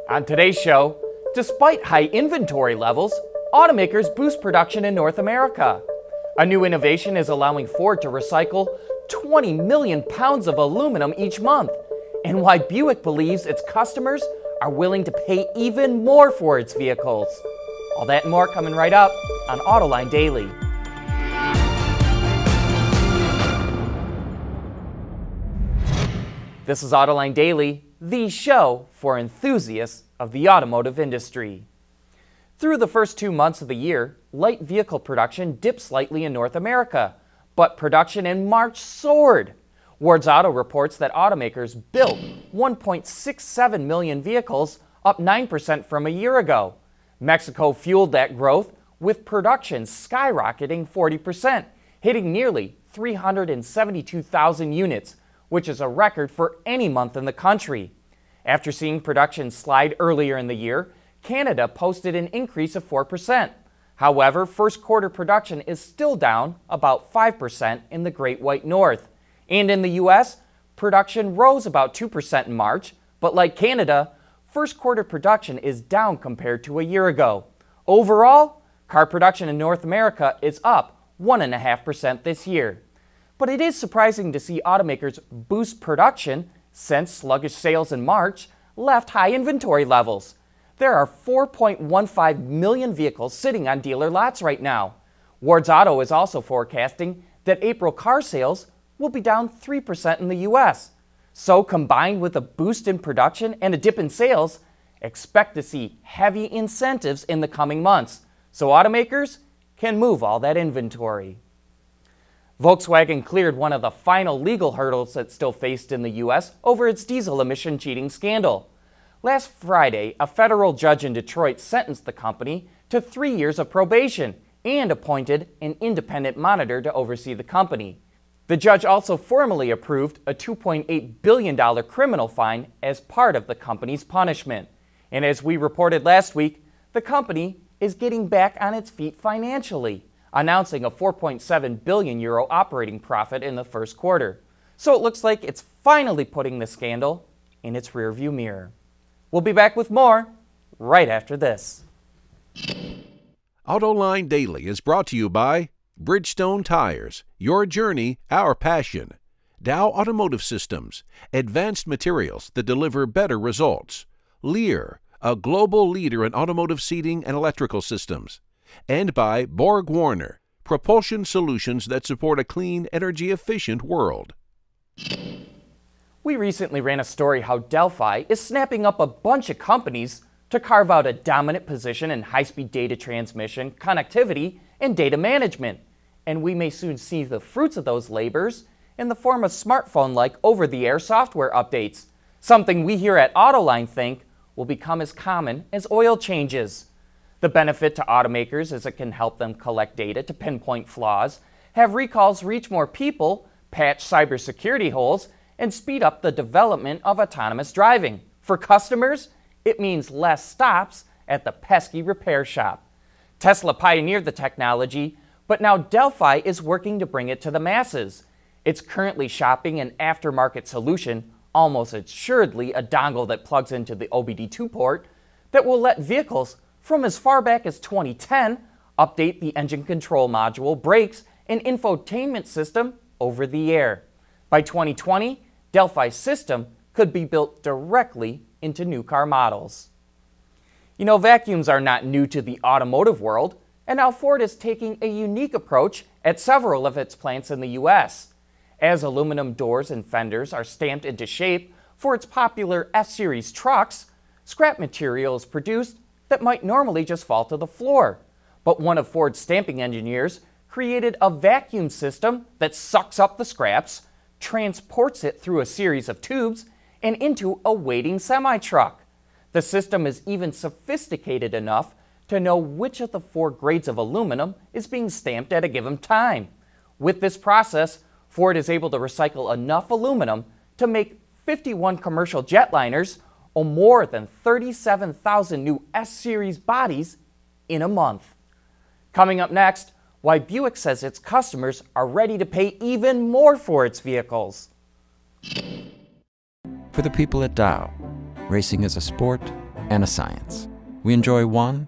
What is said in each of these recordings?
On today's show, despite high inventory levels, automakers boost production in North America. A new innovation is allowing Ford to recycle 20 million pounds of aluminum each month, and why Buick believes its customers are willing to pay even more for its vehicles. All that and more coming right up on Autoline Daily. This is Autoline Daily, the show for enthusiasts of the automotive industry. Through the first 2 months of the year, light vehicle production dipped slightly in North America, but production in March soared. Ward's Auto reports that automakers built 1.67 million vehicles, up 9% from a year ago. Mexico fueled that growth, with production skyrocketing 40%, hitting nearly 372,000 units, which is a record for any month in the country. After seeing production slide earlier in the year, Canada posted an increase of 4%. However, first quarter production is still down about 5% in the Great White North. And in the U.S., production rose about 2% in March, but like Canada, first quarter production is down compared to a year ago. Overall, car production in North America is up 1.5% this year. But it is surprising to see automakers boost production since sluggish sales in March left high inventory levels. There are 4.15 million vehicles sitting on dealer lots right now. Ward's Auto is also forecasting that April car sales will be down 3% in the U.S. So combined with a boost in production and a dip in sales, expect to see heavy incentives in the coming months, so automakers can move all that inventory. Volkswagen cleared one of the final legal hurdles it still faced in the U.S. over its diesel emission cheating scandal. Last Friday, a federal judge in Detroit sentenced the company to 3 years of probation and appointed an independent monitor to oversee the company. The judge also formally approved a $2.8 billion criminal fine as part of the company's punishment. And as we reported last week, the company is getting back on its feet financially, announcing a 4.7 billion euro operating profit in the first quarter. So it looks like it's finally putting the scandal in its rearview mirror. We'll be back with more right after this. Autoline Daily is brought to you by Bridgestone Tires, your journey, our passion. Dow Automotive Systems, advanced materials that deliver better results. Lear, a global leader in automotive seating and electrical systems. And by Borg-Warner, propulsion solutions that support a clean, energy-efficient world. We recently ran a story how Delphi is snapping up a bunch of companies to carve out a dominant position in high-speed data transmission, connectivity, and data management. And we may soon see the fruits of those labors in the form of smartphone-like over-the-air software updates, something we here at Autoline think will become as common as oil changes. The benefit to automakers is it can help them collect data to pinpoint flaws, have recalls reach more people, patch cybersecurity holes, and speed up the development of autonomous driving. For customers, it means less stops at the pesky repair shop. Tesla pioneered the technology, but now Delphi is working to bring it to the masses. It's currently shopping an aftermarket solution, almost assuredly a dongle that plugs into the OBD2 port, that will let vehicles from as far back as 2010 update the engine control module, brakes, and infotainment system over the air. By 2020, Delphi's system could be built directly into new car models. You know, vacuums are not new to the automotive world, and now Ford is taking a unique approach at several of its plants in the U.S. As aluminum doors and fenders are stamped into shape for its popular F-Series trucks, scrap material is produced that might normally just fall to the floor. But one of Ford's stamping engineers created a vacuum system that sucks up the scraps, transports it through a series of tubes, and into a waiting semi-truck. The system is even sophisticated enough to know which of the 4 grades of aluminum is being stamped at a given time. With this process, Ford is able to recycle enough aluminum to make 51 commercial jetliners or more than 37,000 new S-Series bodies in a month. Coming up next, why Buick says its customers are ready to pay even more for its vehicles. For the people at Dow, racing is a sport, and a science. We enjoy one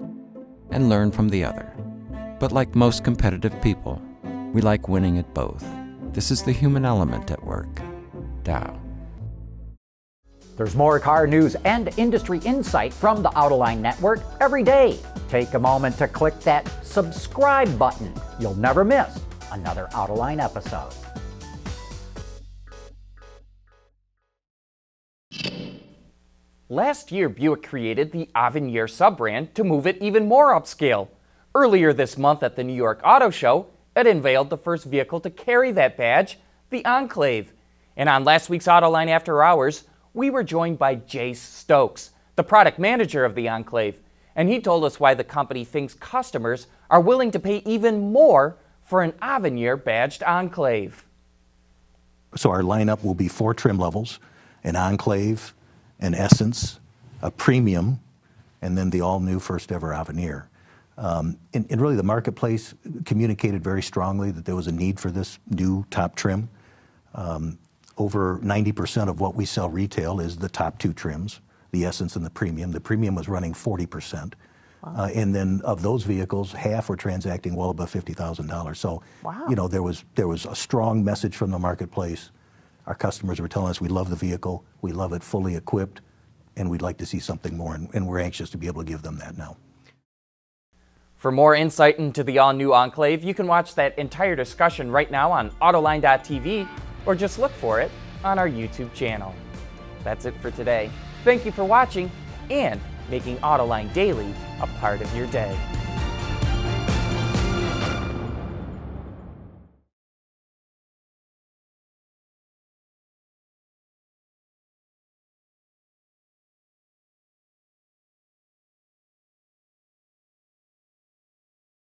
and learn from the other. But like most competitive people, we like winning at both. This is the human element at work. Dow. There's more car news and industry insight from the Autoline Network every day. Take a moment to click that subscribe button. You'll never miss another Autoline episode. Last year, Buick created the Avenir sub-brand to move it even more upscale. Earlier this month at the New York Auto Show, it unveiled the first vehicle to carry that badge, the Enclave. And on last week's Autoline After Hours, we were joined by Jace Stokes, the product manager of the Enclave, and he told us why the company thinks customers are willing to pay even more for an Avenir badged Enclave. So our lineup will be 4 trim levels: an Enclave, an Essence, a Premium, and then the all-new first ever Avenir. And really the marketplace communicated very strongly that there was a need for this new top trim. Over 90% of what we sell retail is the top 2 trims, the Essence and the Premium. The Premium was running 40%. Wow. And then of those vehicles, half were transacting well above $50,000. So, wow. You know, there was a strong message from the marketplace. Our customers were telling us we love the vehicle, we love it fully equipped, and we'd like to see something more, and we're anxious to be able to give them that now. For more insight into the all-new Enclave, you can watch that entire discussion right now on Autoline.tv, or just look for it on our YouTube channel. That's it for today. Thank you for watching and making Autoline Daily a part of your day.